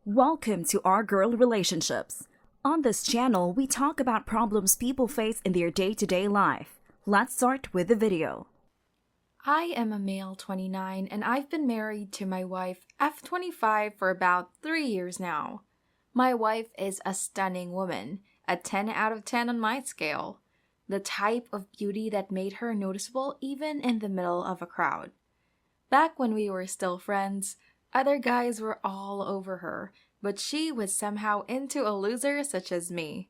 Welcome to Our Girl Relationships. On this channel, we talk about problems people face in their day-to-day life. Let's start with the video. I am a male 29 and I've been married to my wife F25 for about 3 years now. My wife is a stunning woman, a 10 out of 10 on my scale. The type of beauty that made her noticeable even in the middle of a crowd. Back when we were still friends, other guys were all over her, but she was somehow into a loser such as me.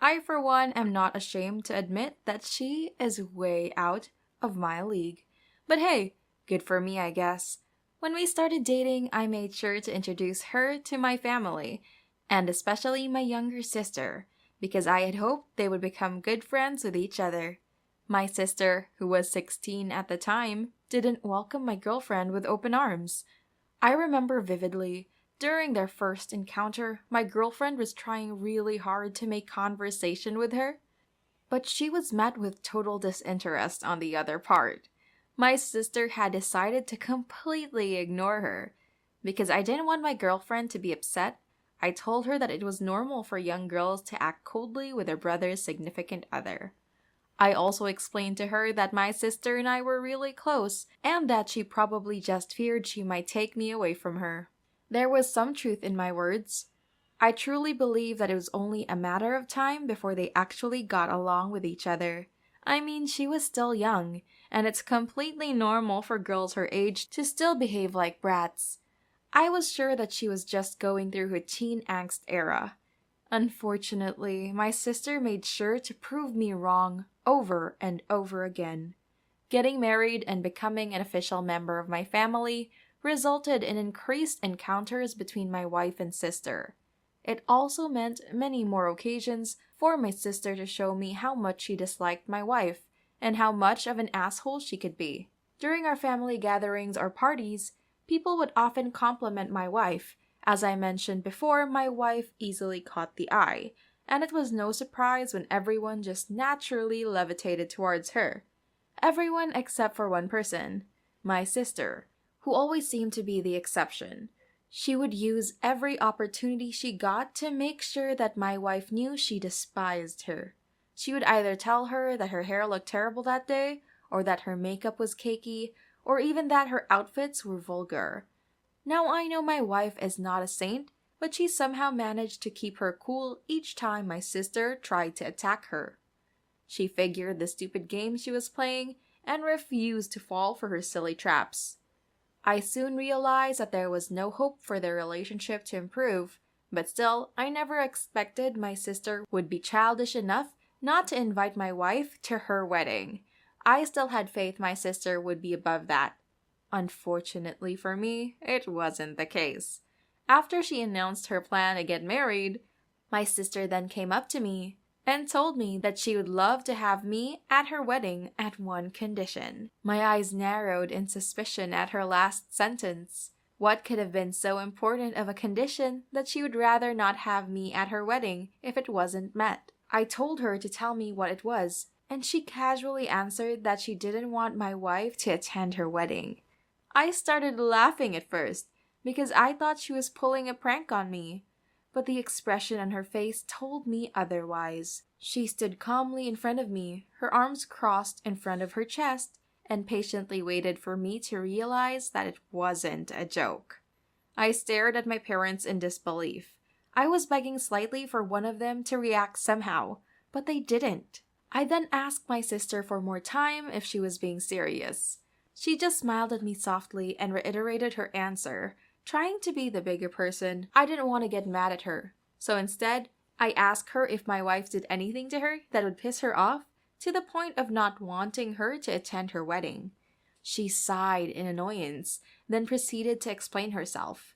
I, for one, am not ashamed to admit that she is way out of my league. But hey, good for me, I guess. When we started dating, I made sure to introduce her to my family, and especially my younger sister, because I had hoped they would become good friends with each other. My sister, who was 16 at the time, didn't welcome my girlfriend with open arms. I remember vividly, during their first encounter, my girlfriend was trying really hard to make conversation with her, but she was met with total disinterest on the other part. My sister had decided to completely ignore her. Because I didn't want my girlfriend to be upset, I told her that it was normal for young girls to act coldly with their brother's significant other. I also explained to her that my sister and I were really close, and that she probably just feared she might take me away from her. There was some truth in my words. I truly believe that it was only a matter of time before they actually got along with each other. I mean, she was still young, and it's completely normal for girls her age to still behave like brats. I was sure that she was just going through her teen angst era. Unfortunately, my sister made sure to prove me wrong over and over again. Getting married and becoming an official member of my family resulted in increased encounters between my wife and sister. It also meant many more occasions for my sister to show me how much she disliked my wife and how much of an asshole she could be. During our family gatherings or parties, people would often compliment my wife. As I mentioned before, my wife easily caught the eye, and it was no surprise when everyone just naturally levitated towards her. Everyone except for one person, my sister, who always seemed to be the exception. She would use every opportunity she got to make sure that my wife knew she despised her. She would either tell her that her hair looked terrible that day, or that her makeup was cakey, or even that her outfits were vulgar. Now I know my wife is not a saint, but she somehow managed to keep her cool each time my sister tried to attack her. She figured the stupid game she was playing and refused to fall for her silly traps. I soon realized that there was no hope for their relationship to improve, but still, I never expected my sister would be childish enough not to invite my wife to her wedding. I still had faith my sister would be above that. Unfortunately for me, it wasn't the case. After she announced her plan to get married, my sister then came up to me and told me that she would love to have me at her wedding at one condition. My eyes narrowed in suspicion at her last sentence. What could have been so important of a condition that she would rather not have me at her wedding if it wasn't met? I told her to tell me what it was, and she casually answered that she didn't want my wife to attend her wedding. I started laughing at first, because I thought she was pulling a prank on me. But the expression on her face told me otherwise. She stood calmly in front of me, her arms crossed in front of her chest, and patiently waited for me to realize that it wasn't a joke. I stared at my parents in disbelief. I was begging slightly for one of them to react somehow, but they didn't. I then asked my sister for more time if she was being serious. She just smiled at me softly and reiterated her answer. Trying to be the bigger person, I didn't want to get mad at her. So instead, I asked her if my wife did anything to her that would piss her off to the point of not wanting her to attend her wedding. She sighed in annoyance, then proceeded to explain herself.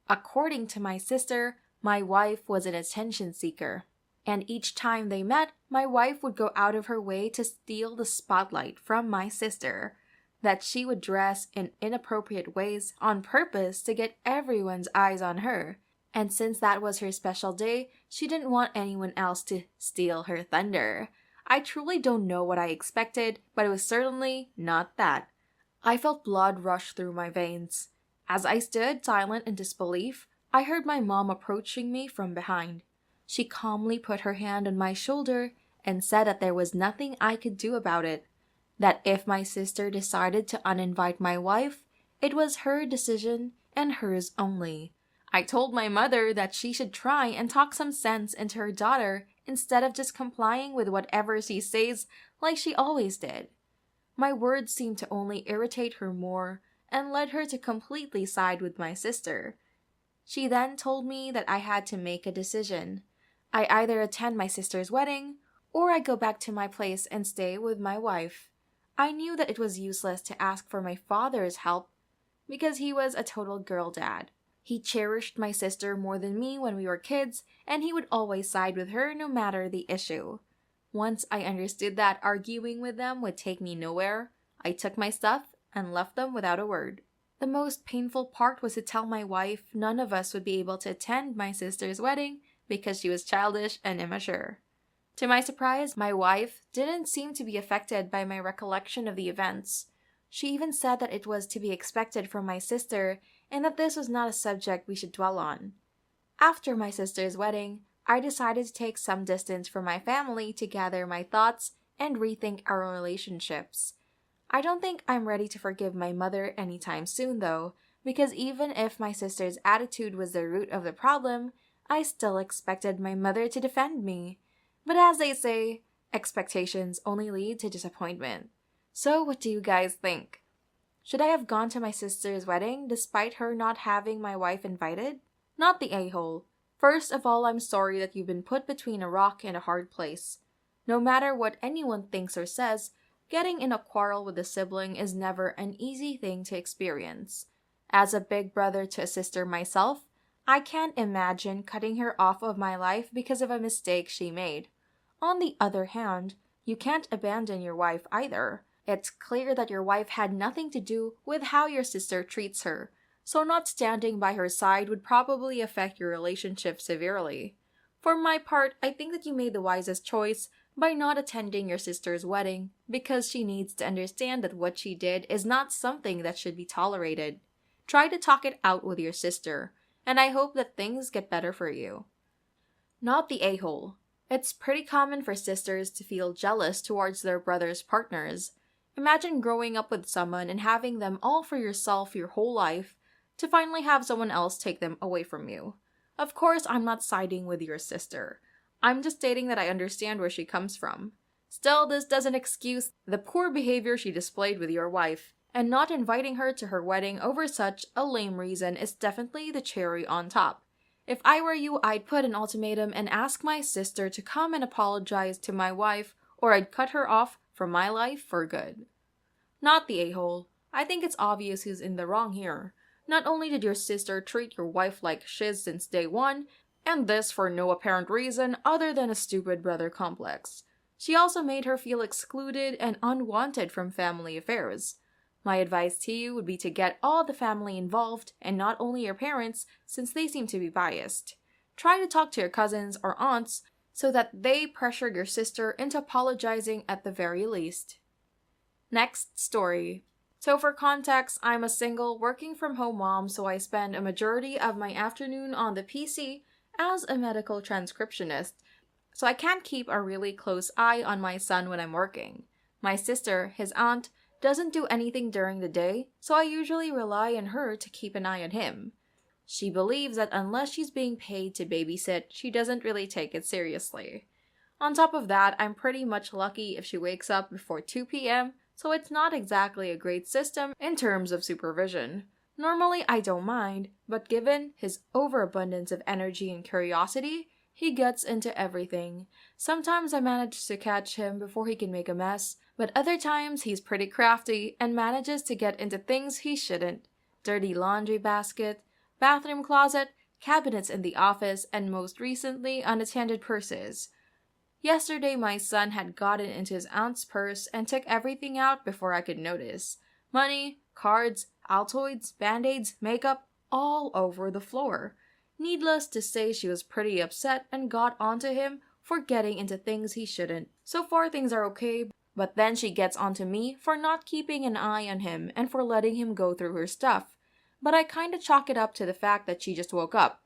According to my sister, my wife was an attention seeker. And each time they met, my wife would go out of her way to steal the spotlight from my sister. That she would dress in inappropriate ways on purpose to get everyone's eyes on her. And since that was her special day, she didn't want anyone else to steal her thunder. I truly don't know what I expected, but it was certainly not that. I felt blood rush through my veins. As I stood silent in disbelief, I heard my mom approaching me from behind. She calmly put her hand on my shoulder and said that there was nothing I could do about it. That if my sister decided to uninvite my wife, it was her decision and hers only. I told my mother that she should try and talk some sense into her daughter instead of just complying with whatever she says like she always did. My words seemed to only irritate her more and led her to completely side with my sister. She then told me that I had to make a decision. I either attend my sister's wedding or I go back to my place and stay with my wife. I knew that it was useless to ask for my father's help because he was a total girl dad. He cherished my sister more than me when we were kids, and he would always side with her no matter the issue. Once I understood that arguing with them would take me nowhere, I took my stuff and left them without a word. The most painful part was to tell my wife none of us would be able to attend my sister's wedding because she was childish and immature. To my surprise, my wife didn't seem to be affected by my recollection of the events. She even said that it was to be expected from my sister and that this was not a subject we should dwell on. After my sister's wedding, I decided to take some distance from my family to gather my thoughts and rethink our relationships. I don't think I'm ready to forgive my mother anytime soon though, because even if my sister's attitude was the root of the problem, I still expected my mother to defend me. But as they say, expectations only lead to disappointment. So what do you guys think? Should I have gone to my sister's wedding despite her not having my wife invited? Not the a-hole. First of all, I'm sorry that you've been put between a rock and a hard place. No matter what anyone thinks or says, getting in a quarrel with a sibling is never an easy thing to experience. As a big brother to a sister myself, I can't imagine cutting her off of my life because of a mistake she made. On the other hand, you can't abandon your wife either. It's clear that your wife had nothing to do with how your sister treats her, so not standing by her side would probably affect your relationship severely. For my part, I think that you made the wisest choice by not attending your sister's wedding because she needs to understand that what she did is not something that should be tolerated. Try to talk it out with your sister, and I hope that things get better for you. Not the a-hole. It's pretty common for sisters to feel jealous towards their brother's partners. Imagine growing up with someone and having them all for yourself your whole life, to finally have someone else take them away from you. Of course, I'm not siding with your sister. I'm just stating that I understand where she comes from. Still, this doesn't excuse the poor behavior she displayed with your wife, and not inviting her to her wedding over such a lame reason is definitely the cherry on top. If I were you, I'd put an ultimatum and ask my sister to come and apologize to my wife, or I'd cut her off from my life for good. Not the a-hole. I think it's obvious who's in the wrong here. Not only did your sister treat your wife like shiz since day one, and this for no apparent reason other than a stupid brother complex, she also made her feel excluded and unwanted from family affairs. My advice to you would be to get all the family involved, and not only your parents, since they seem to be biased. Try to talk to your cousins or aunts so that they pressure your sister into apologizing at the very least. Next story. So for context, I'm a single working from home mom, so I spend a majority of my afternoon on the PC as a medical transcriptionist, so I can't keep a really close eye on my son when I'm working. My sister, his aunt, doesn't do anything during the day, so I usually rely on her to keep an eye on him. She believes that unless she's being paid to babysit, she doesn't really take it seriously. On top of that, I'm pretty much lucky if she wakes up before 2 p.m., so it's not exactly a great system in terms of supervision. Normally, I don't mind, but given his overabundance of energy and curiosity, he gets into everything. Sometimes I manage to catch him before he can make a mess, but other times he's pretty crafty and manages to get into things he shouldn't. Dirty laundry basket, bathroom closet, cabinets in the office, and most recently, unattended purses. Yesterday, my son had gotten into his aunt's purse and took everything out before I could notice. Money, cards, Altoids, Band-Aids, makeup, all over the floor. Needless to say, she was pretty upset and got onto him for getting into things he shouldn't. So far, things are okay, But then she gets onto me for not keeping an eye on him and for letting him go through her stuff. But I kinda chalk it up to the fact that she just woke up.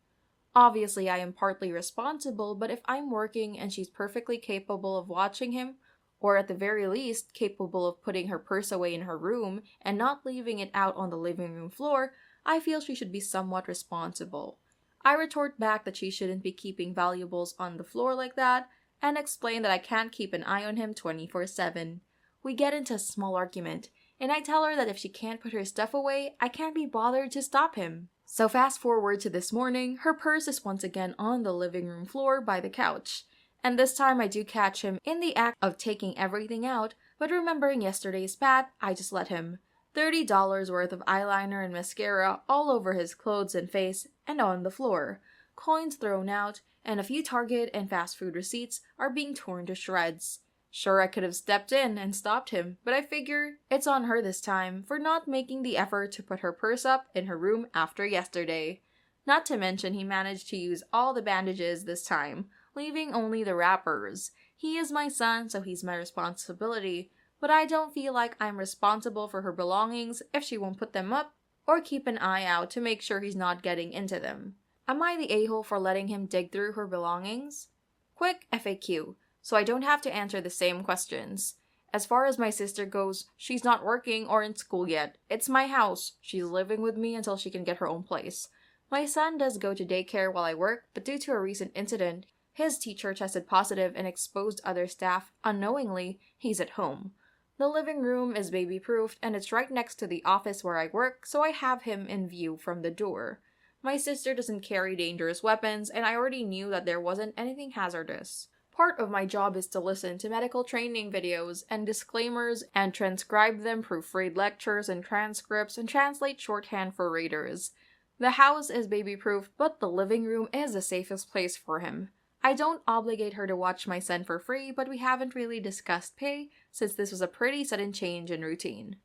Obviously, I am partly responsible, but if I'm working and she's perfectly capable of watching him, or at the very least capable of putting her purse away in her room and not leaving it out on the living room floor, I feel she should be somewhat responsible. I retort back that she shouldn't be keeping valuables on the floor like that, and explain that I can't keep an eye on him 24/7. We get into a small argument, and I tell her that if she can't put her stuff away, I can't be bothered to stop him. So fast forward to this morning, her purse is once again on the living room floor by the couch. And this time I do catch him in the act of taking everything out, but remembering yesterday's spat, I just let him. $30 worth of eyeliner and mascara all over his clothes and face and on the floor. Coins thrown out, and a few Target and fast food receipts are being torn to shreds. Sure, I could have stepped in and stopped him, but I figure it's on her this time for not making the effort to put her purse up in her room after yesterday. Not to mention he managed to use all the bandages this time, leaving only the wrappers. He is my son, so he's my responsibility, but I don't feel like I'm responsible for her belongings if she won't put them up or keep an eye out to make sure he's not getting into them. Am I the a-hole for letting him dig through her belongings? Quick FAQ, so I don't have to answer the same questions. As far as my sister goes, she's not working or in school yet. It's my house. She's living with me until she can get her own place. My son does go to daycare while I work, but due to a recent incident, his teacher tested positive and exposed other staff unknowingly. He's at home. The living room is baby-proofed and it's right next to the office where I work, so I have him in view from the door. My sister doesn't carry dangerous weapons, and I already knew that there wasn't anything hazardous. Part of my job is to listen to medical training videos and disclaimers and transcribe them, proofread lectures and transcripts, and translate shorthand for readers. The house is baby-proof, but the living room is the safest place for him. I don't obligate her to watch my son for free, but we haven't really discussed pay since this was a pretty sudden change in routine.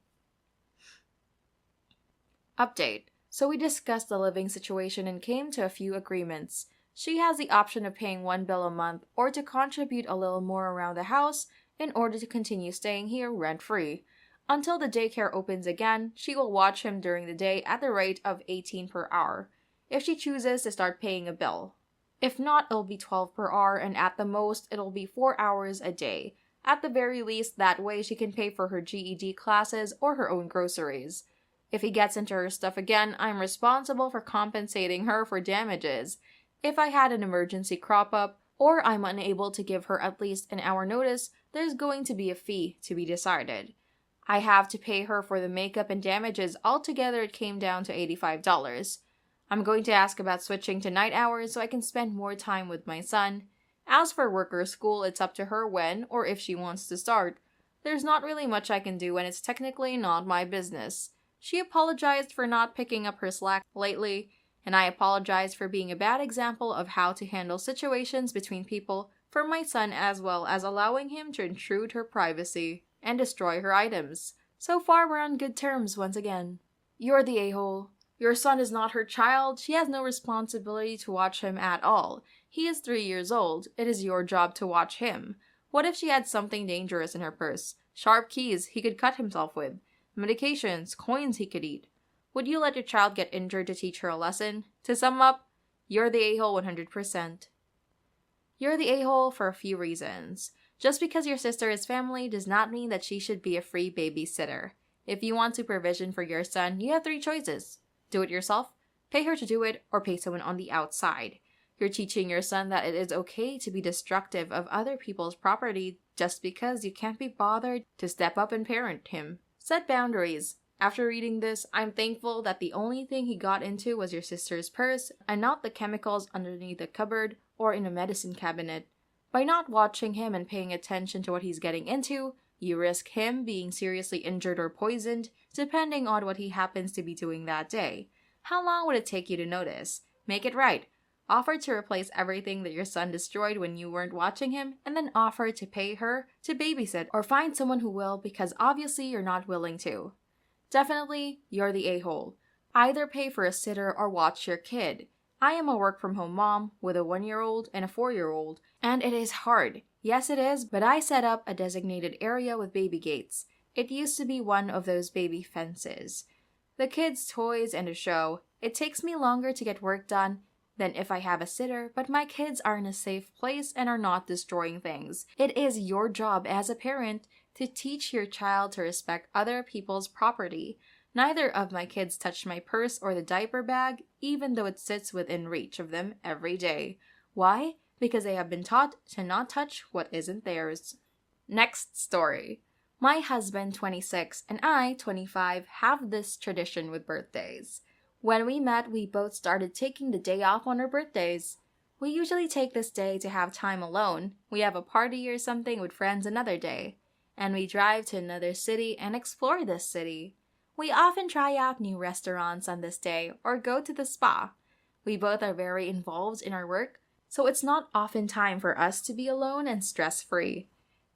Update. So we discussed the living situation and came to a few agreements. She has the option of paying one bill a month or to contribute a little more around the house in order to continue staying here rent-free. Until the daycare opens again, she will watch him during the day at the rate of $18 per hour, if she chooses to start paying a bill. If not, it'll be $12 per hour, and at the most, it'll be 4 hours a day. At the very least, that way she can pay for her GED classes or her own groceries. If he gets into her stuff again, I'm responsible for compensating her for damages. If I had an emergency crop up, or I'm unable to give her at least an hour notice, there's going to be a fee to be decided. I have to pay her for the makeup and damages. Altogether, it came down to $85. I'm going to ask about switching to night hours so I can spend more time with my son. As for work or school, it's up to her when or if she wants to start. There's not really much I can do, and it's technically not my business. She apologized for not picking up her slack lately, and I apologized for being a bad example of how to handle situations between people for my son, as well as allowing him to intrude her privacy and destroy her items. So far, we're on good terms once again. You're the a-hole. Your son is not her child. She has no responsibility to watch him at all. He is 3 years old. It is your job to watch him. What if she had something dangerous in her purse? Sharp keys he could cut himself with. Medications, coins he could eat. Would you let your child get injured to teach her a lesson? To sum up, you're the a-hole 100%. You're the a-hole for a few reasons. Just because your sister is family does not mean that she should be a free babysitter. If you want supervision for your son, you have 3 choices. Do it yourself, pay her to do it, or pay someone on the outside. You're teaching your son that it is okay to be destructive of other people's property just because you can't be bothered to step up and parent him. Set boundaries. After reading this, I'm thankful that the only thing he got into was your sister's purse and not the chemicals underneath the cupboard or in a medicine cabinet. By not watching him and paying attention to what he's getting into, you risk him being seriously injured or poisoned, depending on what he happens to be doing that day. How long would it take you to notice? Make it right. Offer to replace everything that your son destroyed when you weren't watching him, and then offer to pay her to babysit or find someone who will, because obviously you're not willing to. Definitely, you're the a-hole. Either pay for a sitter or watch your kid. I am a work-from-home mom with a 1-year-old and a 4-year-old, and it is hard. Yes, it is, but I set up a designated area with baby gates. It used to be one of those baby fences. The kids' toys and a show. It takes me longer to get work done than if I have a sitter, but my kids are in a safe place and are not destroying things. It is your job as a parent to teach your child to respect other people's property. Neither of my kids touch my purse or the diaper bag, even though it sits within reach of them every day. Why? Because they have been taught to not touch what isn't theirs. Next story. My husband, 26, and I, 25, have this tradition with birthdays. When we met, we both started taking the day off on our birthdays. We usually take this day to have time alone. We have a party or something with friends another day. And we drive to another city and explore this city. We often try out new restaurants on this day or go to the spa. We both are very involved in our work, so it's not often time for us to be alone and stress-free.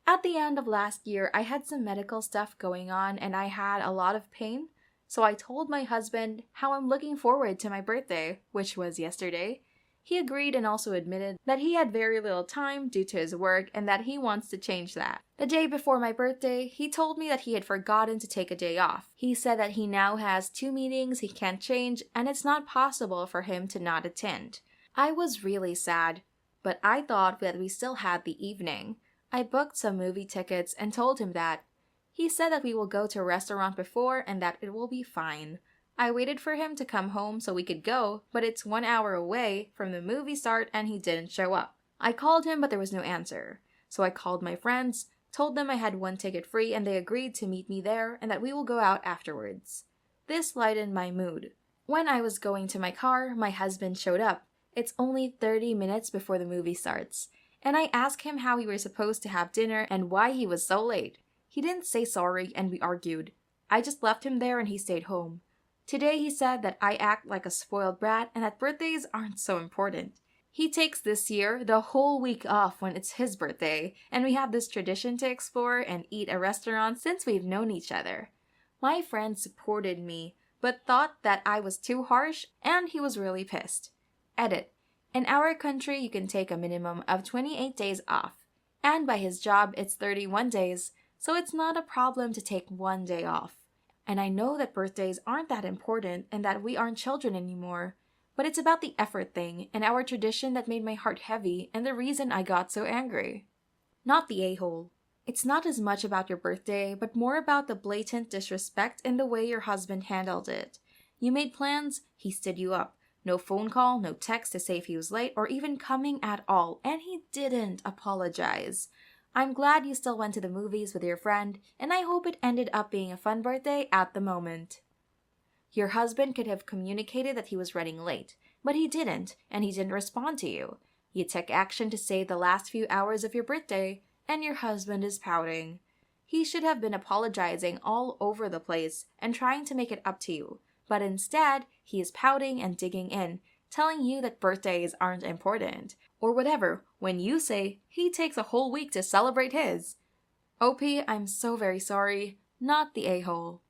At the end of last year, I had some medical stuff going on and I had a lot of pain, so I told my husband how I'm looking forward to my birthday, which was yesterday. He agreed and also admitted that he had very little time due to his work and that he wants to change that. The day before my birthday, he told me that he had forgotten to take a day off. He said that he now has 2 meetings he can't change and it's not possible for him to not attend. I was really sad, but I thought that we still had the evening. I booked some movie tickets and told him that. He said that we will go to a restaurant before and that it will be fine. I waited for him to come home so we could go, but it's 1 hour away from the movie start and he didn't show up. I called him, but there was no answer. So I called my friends, told them I had 1 ticket free and they agreed to meet me there and that we will go out afterwards. This lightened my mood. When I was going to my car, my husband showed up. It's only 30 minutes before the movie starts. And I asked him how we were supposed to have dinner and why he was so late. He didn't say sorry and we argued. I just left him there and he stayed home. Today he said that I act like a spoiled brat and that birthdays aren't so important. He takes this year the whole week off when it's his birthday, and we have this tradition to explore and eat at a restaurant since we've known each other. My friend supported me, but thought that I was too harsh and he was really pissed. Edit. In our country, you can take a minimum of 28 days off, and by his job, it's 31 days, so it's not a problem to take 1 day off. And I know that birthdays aren't that important and that we aren't children anymore, but it's about the effort thing and our tradition that made my heart heavy and the reason I got so angry. Not the a-hole. It's not as much about your birthday, but more about the blatant disrespect and the way your husband handled it. You made plans, he stood you up. No phone call, no text to say if he was late or even coming at all, and he didn't apologize. I'm glad you still went to the movies with your friend, and I hope it ended up being a fun birthday at the moment. Your husband could have communicated that he was running late, but he didn't, and he didn't respond to you. You took action to save the last few hours of your birthday, and your husband is pouting. He should have been apologizing all over the place and trying to make it up to you, but instead, he is pouting and digging in, telling you that birthdays aren't important, or whatever, when you say he takes a whole week to celebrate his. OP, I'm so very sorry, not the a-hole.